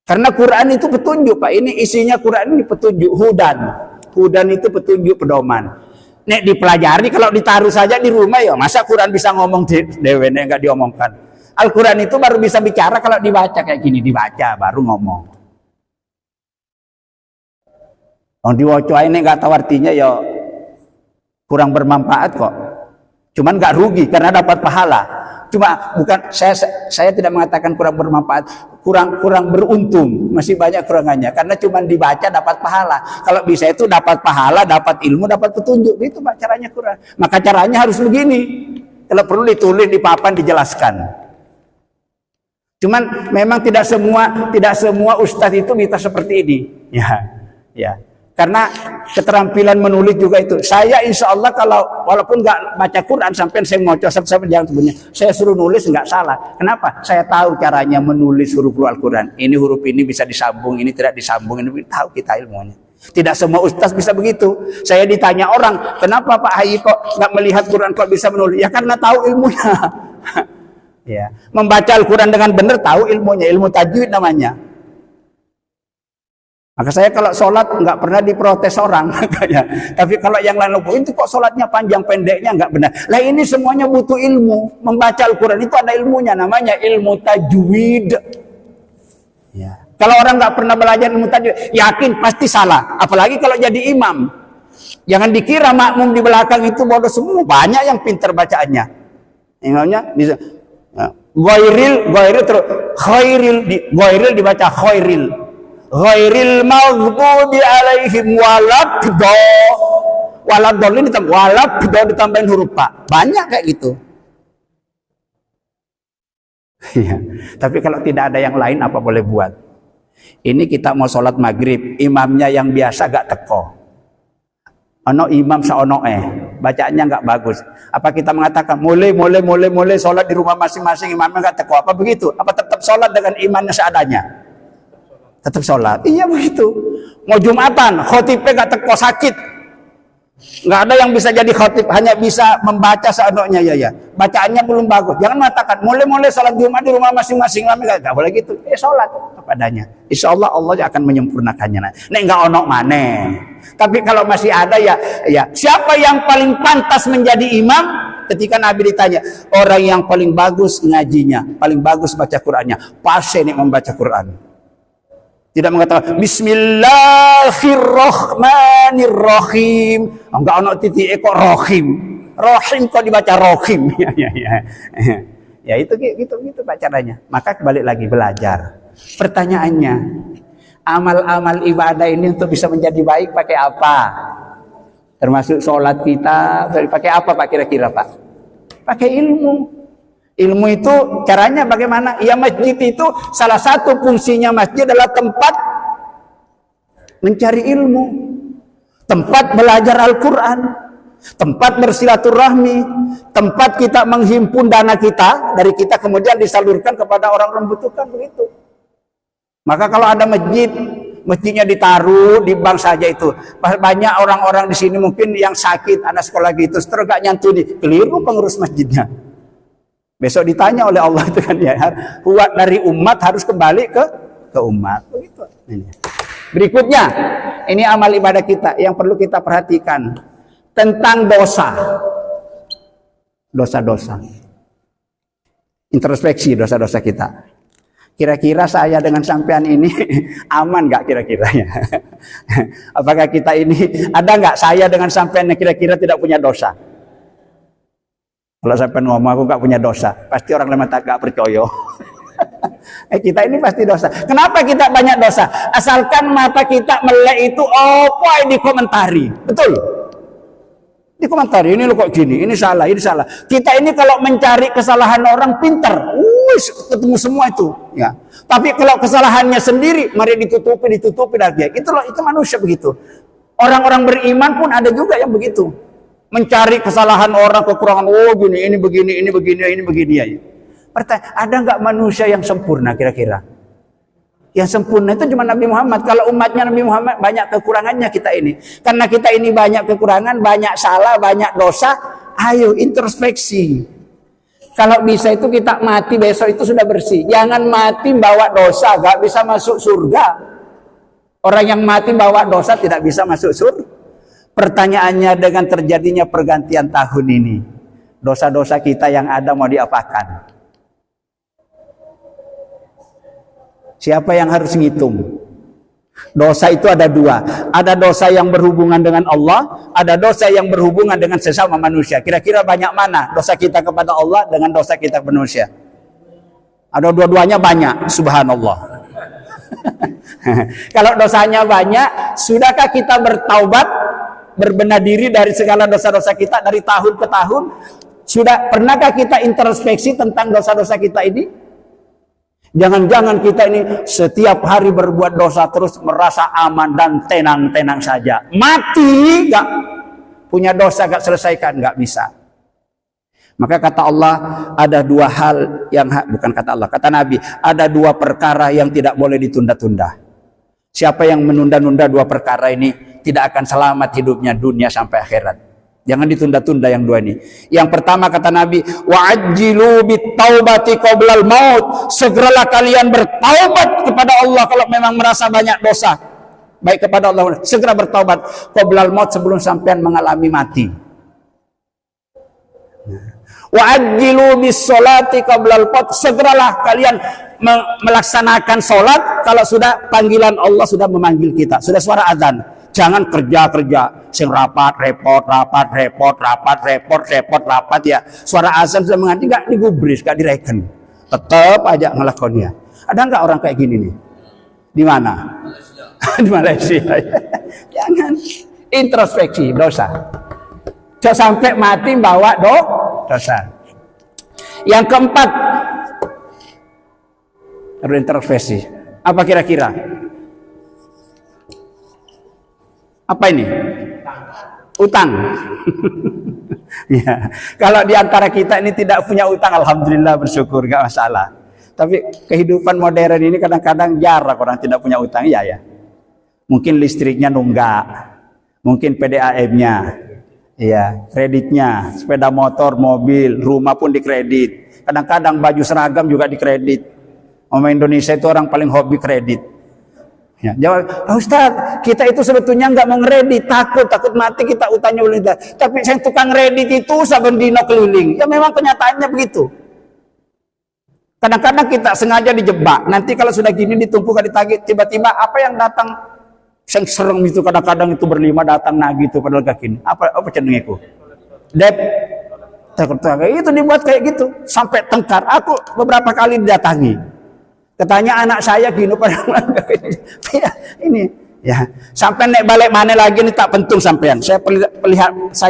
Karena Quran itu petunjuk Pak. Ini isinya Quran ini petunjuk. Hudan itu petunjuk, pedoman. Nek dipelajari, kalau ditaruh saja di rumah ya masa Quran bisa ngomong dewe, nek nggak diomongkan. Al-Quran itu baru bisa bicara kalau dibaca kayak gini, dibaca baru ngomong. Kalau diwaca ini nggak tahu artinya ya kurang bermanfaat kok. Cuman nggak rugi karena dapat pahala. Cuma bukan saya tidak mengatakan kurang bermanfaat, kurang beruntung, masih banyak kurangannya karena cuma dibaca dapat pahala. Kalau bisa itu dapat pahala, dapat ilmu, dapat petunjuk, itu Pak caranya Quran. Maka caranya harus begini. Kalau perlu ditulis di papan dijelaskan. Cuman memang tidak semua ustadz itu bisa seperti ini. Ya. Karena keterampilan menulis juga itu. Saya insya Allah kalau walaupun nggak baca Quran sampai saya ngocok sampai jangan sebenarnya, saya suruh nulis nggak salah. Kenapa? Saya tahu caranya menulis huruf Al-Quran. Ini huruf ini bisa disambung, ini tidak disambung. Ini tahu kita ilmunya. Tidak semua ustaz bisa begitu. Saya ditanya orang, kenapa Pak Hayi kok nggak melihat Quran kok bisa menulis? Ya karena tahu ilmunya. Ya, membaca Al-Quran dengan benar tahu ilmunya, ilmu tajwid namanya. Maka saya kalau sholat nggak pernah diprotes orang, tapi kalau yang lain itu kok sholatnya panjang pendeknya nggak benar. Lah ini semuanya butuh ilmu. Membaca Al-Quran itu ada ilmunya, namanya ilmu tajwid. Ya. Kalau orang nggak pernah belajar ilmu tajwid, yakin pasti salah. Apalagi kalau jadi imam. Jangan dikira makmum di belakang itu bodoh semua. Banyak yang pintar bacaannya. Imamnya bisa ghairil terus ghairil dibaca khairil. Ghairil maghdubi alaihim waladhdallin ditambahin huruf Pak. Banyak kayak gitu. Ya. Tapi kalau tidak ada yang lain apa boleh buat? Ini kita mau sholat maghrib, imamnya yang biasa gak teko. Ono imam saonoe, bacaannya nggak bagus. Apa kita mengatakan mulai sholat di rumah masing-masing, imamnya nggak teko? Apa begitu? Apa tetap sholat dengan imannya seadanya? Tetap sholat. Iya begitu. Mau Jumatan, khotibnya nggak teko, sakit. Nggak ada yang bisa jadi khotib, hanya bisa membaca seadanya ya. Bacaannya belum bagus. Jangan mengatakan mulai sholat Jumat di rumah masing-masing, imamnya nggak boleh gitu. Sholat padanya. Insya Allah Allah akan menyempurnakannya. Nek nggak ono maneh. Tapi kalau masih ada ya siapa yang paling pantas menjadi imam? Ketika Nabi ditanya, orang yang paling bagus ngajinya, paling bagus baca Qur'annya, pasti nih membaca Qur'an. Tidak mengatakan Bismillahirrahmanirrahim. Enggak ono titik kok rohim. Rohim kok dibaca rohim. Ya itu gitu Pak caranya. Maka kembali lagi belajar. Pertanyaannya, amal-amal ibadah ini untuk bisa menjadi baik pakai apa? Termasuk sholat kita pakai apa Pak kira-kira Pak? Pakai ilmu. Ilmu itu caranya bagaimana? Ya masjid itu salah satu fungsinya masjid adalah tempat mencari ilmu, tempat belajar Al-Quran, tempat bersilaturahmi, tempat kita menghimpun dana kita dari kita kemudian disalurkan kepada orang-orang membutuhkan begitu. Maka kalau ada masjidnya ditaruh di bank saja itu. Banyak orang-orang di sini mungkin yang sakit, anak sekolah gitu, terus gak nyantuni, keliru pengurus masjidnya. Besok ditanya oleh Allah itu kan ya, buat dari umat harus kembali ke umat. Begitu. Berikutnya, ini amal ibadah kita yang perlu kita perhatikan tentang dosa. Dosa-dosa. Introspeksi dosa-dosa kita. Kira-kira saya dengan sampean ini aman nggak kira-kiranya? Apakah kita ini ada nggak saya dengan sampean yang kira-kira tidak punya dosa? Kalau sampean ngomong aku nggak punya dosa, pasti orang lain tak percaya. Kita ini pasti dosa. Kenapa kita banyak dosa? Asalkan mata kita melek itu apa yang dikomentari, betul? Dikomentari ini lo kok gini, ini salah, ini salah. Kita ini kalau mencari kesalahan orang pinter, ketemu semua itu. Ya. Tapi kalau kesalahannya sendiri, mari ditutupi lagi. Itu manusia begitu. Orang-orang beriman pun ada juga yang begitu. Mencari kesalahan orang, kekurangan, gini, ini begini ya. Pertanyaan, ada nggak manusia yang sempurna kira-kira? Yang sempurna itu cuma Nabi Muhammad. Kalau umatnya Nabi Muhammad banyak kekurangannya kita ini. Karena kita ini banyak kekurangan, banyak salah, banyak dosa. Ayo introspeksi. Kalau bisa itu kita mati besok itu sudah bersih. Jangan mati bawa dosa, gak bisa masuk surga. Orang yang mati bawa dosa tidak bisa masuk surga. Pertanyaannya dengan terjadinya pergantian tahun ini, dosa-dosa kita yang ada mau diapakan? Siapa yang harus ngitung? Dosa itu ada dua. Ada dosa yang berhubungan dengan Allah, ada dosa yang berhubungan dengan sesama manusia. Kira-kira banyak mana dosa kita kepada Allah dengan dosa kita kepada manusia? Ada dua-duanya banyak, subhanallah. Kalau dosanya banyak, sudahkah kita bertaubat, berbenah diri dari segala dosa-dosa kita dari tahun ke tahun? Pernahkah kita introspeksi tentang dosa-dosa kita ini? Jangan-jangan kita ini setiap hari berbuat dosa terus merasa aman dan tenang-tenang saja. Mati gak punya dosa gak selesaikan, gak bisa. Maka kata Allah ada dua hal yang bukan kata Allah, kata Nabi, ada dua perkara yang tidak boleh ditunda-tunda. Siapa yang menunda-nunda dua perkara ini tidak akan selamat hidupnya dunia sampai akhirat. Jangan ditunda-tunda yang dua ini. Yang pertama kata Nabi, wa'ajjilu bit-taubati qoblal maut. Segeralah kalian bertaubat kepada Allah kalau memang merasa banyak dosa. Baik kepada Allah, segera bertaubat qoblal maut sebelum sampean mengalami mati. Wa'ajjilu bis-sholati qoblal maut. Segeralah kalian melaksanakan sholat kalau sudah panggilan Allah sudah memanggil kita, sudah suara azan. Jangan kerja sing rapat ya. Suara azan sudah menganti nggak digubris, nggak direken. Tetap aja ngelakonnya. Ada nggak orang kayak gini nih? Di mana? Di Malaysia. Jangan introspeksi dosa. Jangan sampai mati bawa dosa. Yang keempat, harus introspeksi. Apa kira-kira? Apa ini? Utang. Ya, kalau di antara kita ini tidak punya utang, alhamdulillah bersyukur, gak masalah. Tapi kehidupan modern ini kadang-kadang jarang orang tidak punya utang, ya. Mungkin listriknya nunggak, mungkin PDAM-nya, ya, kreditnya, sepeda motor, mobil, rumah pun dikredit. Kadang-kadang baju seragam juga dikredit. Orang Indonesia itu orang paling hobi kredit. Ya, jawab, Ustaz, kita itu sebetulnya nggak mau ngeredit, takut mati kita utangnya oleh dia. Tapi saya tukang kredit itu saben dino keliling. Ya memang kenyataannya begitu. Kadang-kadang kita sengaja dijebak. Nanti kalau sudah gini ditumpukan ditagih, tiba-tiba apa yang datang yang serem itu, kadang-kadang itu berlima datang nagih itu padahal kaki. Apa cenderung itu? Dep. Takut itu dibuat kayak gitu sampai tengkar. Aku beberapa kali didatangi. Katanya anak saya gini pada ini ya, sampai naik balik mana lagi nih tak pentung sampean. Saya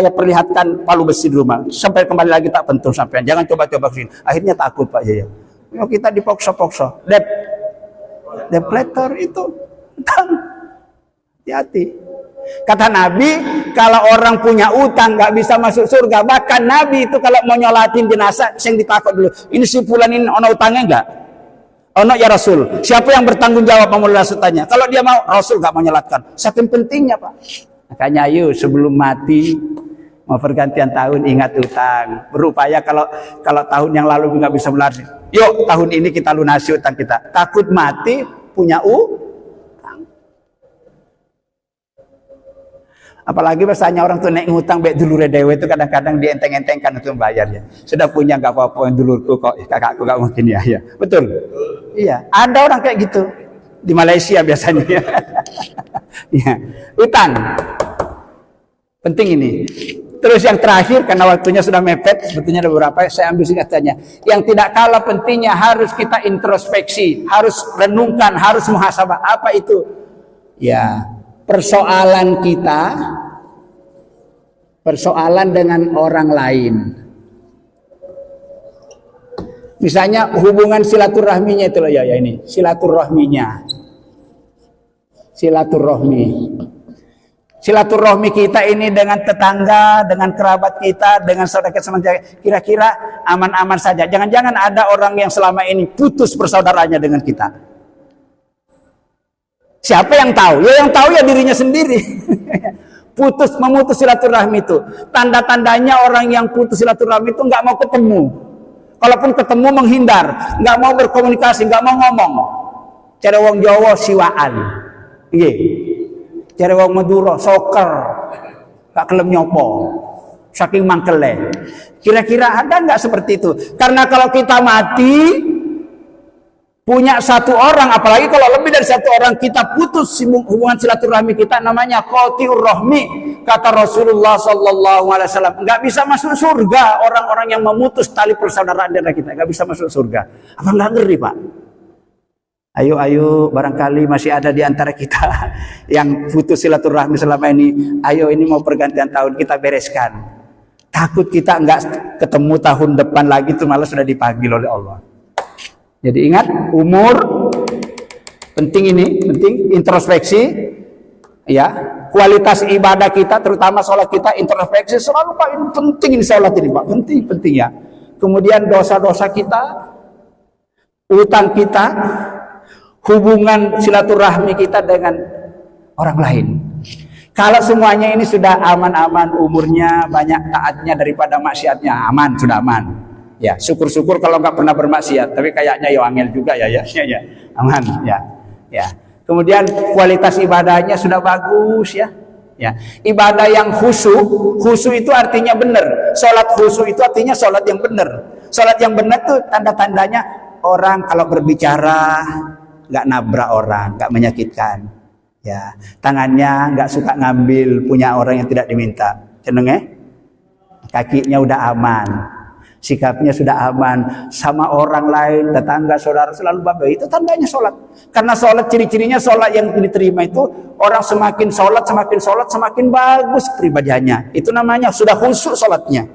perlihatkan palu besi di rumah. Sampai kembali lagi tak pentung sampean. Jangan coba-coba kesini. Akhirnya takut Pak Jaya. Ya, kita dipokso-pokso. Depletor itu hati-hati. Kata Nabi, kalau orang punya utang nggak bisa masuk surga. Bahkan Nabi itu kalau mau nyolatin jenazah, yang ditakut dulu. Ini si fulan ini ono utangnya enggak? Ono ya Rasul. Siapa yang bertanggung jawab mau Rasul tanya? Kalau dia mau, Rasul gak mau nyelatkan. Saking pentingnya Pak. Makanya ayo sebelum mati mau pergantian tahun ingat utang. Berupaya kalau tahun yang lalu nggak bisa melunasi. Yuk tahun ini kita lunasi utang kita. Takut mati punya utang. Apalagi bahasanya orang tuh naik ngutang baik dulure dewe itu kadang-kadang dienteng-entengkan untuk membayarnya. Sudah punya nggak apa-apa yang dulurku kok, kakakku nggak mungkin ya. Betul. Iya, ada orang kayak gitu di Malaysia biasanya. Ya, utang penting ini. Terus yang terakhir karena waktunya sudah mepet, sebetulnya ada beberapa saya ambil singkatannya. Yang tidak kalah pentingnya harus kita introspeksi, harus renungkan, harus muhasabah. Apa itu? Ya, persoalan kita, persoalan dengan orang lain. Misalnya hubungan silaturahminya itu loh ya ini, silaturahminya. Silaturahmi kita ini dengan tetangga, dengan kerabat kita, dengan saudara kita, kira-kira aman-aman saja. Jangan-jangan ada orang yang selama ini putus persaudaranya dengan kita. Siapa yang tahu? Ya yang tahu ya dirinya sendiri. Memutus silaturahmi itu. Tanda-tandanya orang yang putus silaturahmi itu nggak mau ketemu. Kalaupun ketemu menghindar, nggak mau berkomunikasi, nggak mau ngomong. Cara wong Jawa siwaan. Iya. Cara wong Madura soker. Gak kelem nyopo. Saking mangkele. Kira-kira ada nggak seperti itu? Karena kalau kita mati punya satu orang, apalagi kalau lebih dari satu orang, kita putus hubungan silaturahmi kita, namanya qati'ur rahmi. Kata Rasulullah sallallahu alaihi wasallam, nggak bisa masuk surga orang-orang yang memutus tali persaudaraan dengan kita, nggak bisa masuk surga. Apa nggak ngeri Pak? Ayo, barangkali masih ada di antara kita yang putus silaturahmi selama ini. Ayo ini mau pergantian tahun kita bereskan. Takut kita nggak ketemu tahun depan lagi tuh malah sudah dipanggil oleh Allah. Jadi ingat, umur penting ini, penting introspeksi, ya, kualitas ibadah kita, terutama sholat kita, introspeksi selalu Pak, ini penting ini sholat ini Pak, penting ya. Kemudian dosa-dosa kita, utang kita, hubungan silaturahmi kita dengan orang lain. Kalau semuanya ini sudah aman-aman, umurnya banyak taatnya daripada maksiatnya, aman, sudah aman. Ya, syukur-syukur kalau nggak pernah bermaksiat, tapi kayaknya ya angel juga ya, aman, ya. Kemudian kualitas ibadahnya sudah bagus ya. Ibadah yang khusyuk itu artinya benar. Sholat khusyuk itu artinya sholat yang benar. Sholat yang benar tuh tanda-tandanya orang kalau berbicara nggak nabrak orang, nggak menyakitkan. Ya, tangannya nggak suka ngambil punya orang yang tidak diminta. Cenderung kakinya udah aman. Sikapnya sudah aman sama orang lain, tetangga, saudara selalu baik. Itu tandanya sholat. Karena sholat ciri-cirinya sholat yang diterima itu orang semakin sholat semakin bagus pribadiannya. Itu namanya sudah khusyuk sholatnya.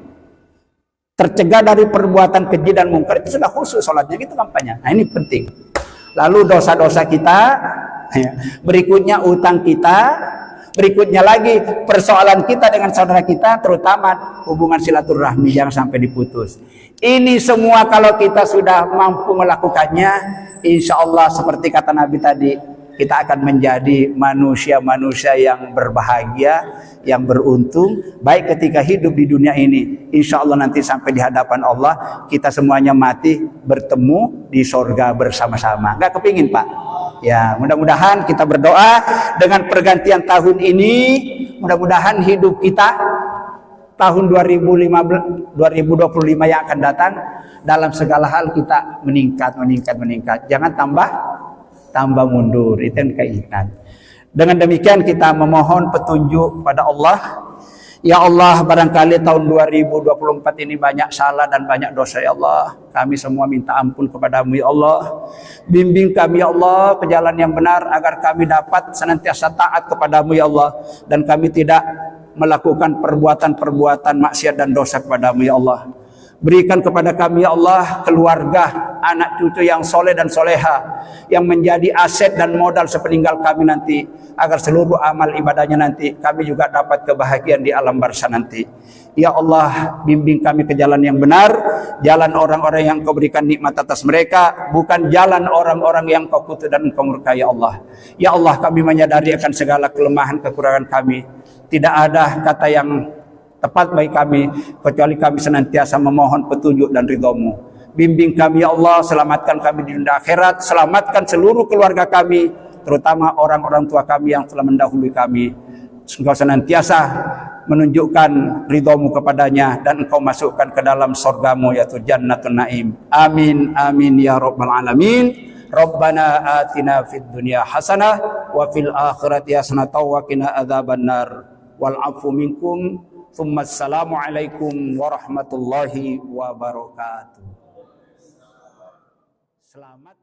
Tercegah dari perbuatan keji dan mungkar itu sudah khusyuk sholatnya. Gitu kampanye. Nah ini penting. Lalu dosa-dosa kita, berikutnya utang kita. Berikutnya lagi, persoalan kita dengan saudara kita, terutama hubungan silaturahmi jangan sampai diputus. Ini semua kalau kita sudah mampu melakukannya, insya Allah seperti kata Nabi tadi, kita akan menjadi manusia-manusia yang berbahagia, yang beruntung, baik ketika hidup di dunia ini. Insya Allah nanti sampai di hadapan Allah, kita semuanya mati bertemu di sorga bersama-sama. Nggak kepingin Pak? Ya, mudah-mudahan kita berdoa dengan pergantian tahun ini, mudah-mudahan hidup kita tahun 2025 yang akan datang dalam segala hal kita meningkat. Jangan tambah mundur, itu yang keinginan. Dengan demikian kita memohon petunjuk pada Allah. Ya Allah, barangkali tahun 2024 ini banyak salah dan banyak dosa ya Allah. Kami semua minta ampun kepadamu ya Allah. Bimbing kami ya Allah ke jalan yang benar agar kami dapat senantiasa taat kepadamu ya Allah. Dan kami tidak melakukan perbuatan-perbuatan maksiat dan dosa kepadamu ya Allah. Berikan kepada kami ya Allah keluarga, anak cucu yang soleh dan soleha, yang menjadi aset dan modal sepeninggal kami nanti, agar seluruh amal ibadahnya nanti kami juga dapat kebahagiaan di alam barzah nanti. Ya Allah, bimbing kami ke jalan yang benar, jalan orang-orang yang Kau berikan nikmat atas mereka, bukan jalan orang-orang yang Kau kutuk dan Kau murka ya Allah. Ya Allah, kami menyadari akan segala kelemahan kekurangan kami. Tidak ada kata yang tepat bagi kami kecuali kami senantiasa memohon petunjuk dan ridho-Mu. Bimbing kami ya Allah, selamatkan kami di dunia akhirat, selamatkan seluruh keluarga kami, terutama orang-orang tua kami yang telah mendahului kami. Engkau senantiasa menunjukkan ridho-Mu kepadanya dan Engkau masukkan ke dalam surga-Mu yaitu Jannatun Naim. Amin amin ya rabbal alamin. Rabbana atina fid dunya hasanah wa fil akhirati hasanah wa qina adzabannar. Wal afu minkum. Assalamualaikum warahmatullahi wabarakatuh. Selamat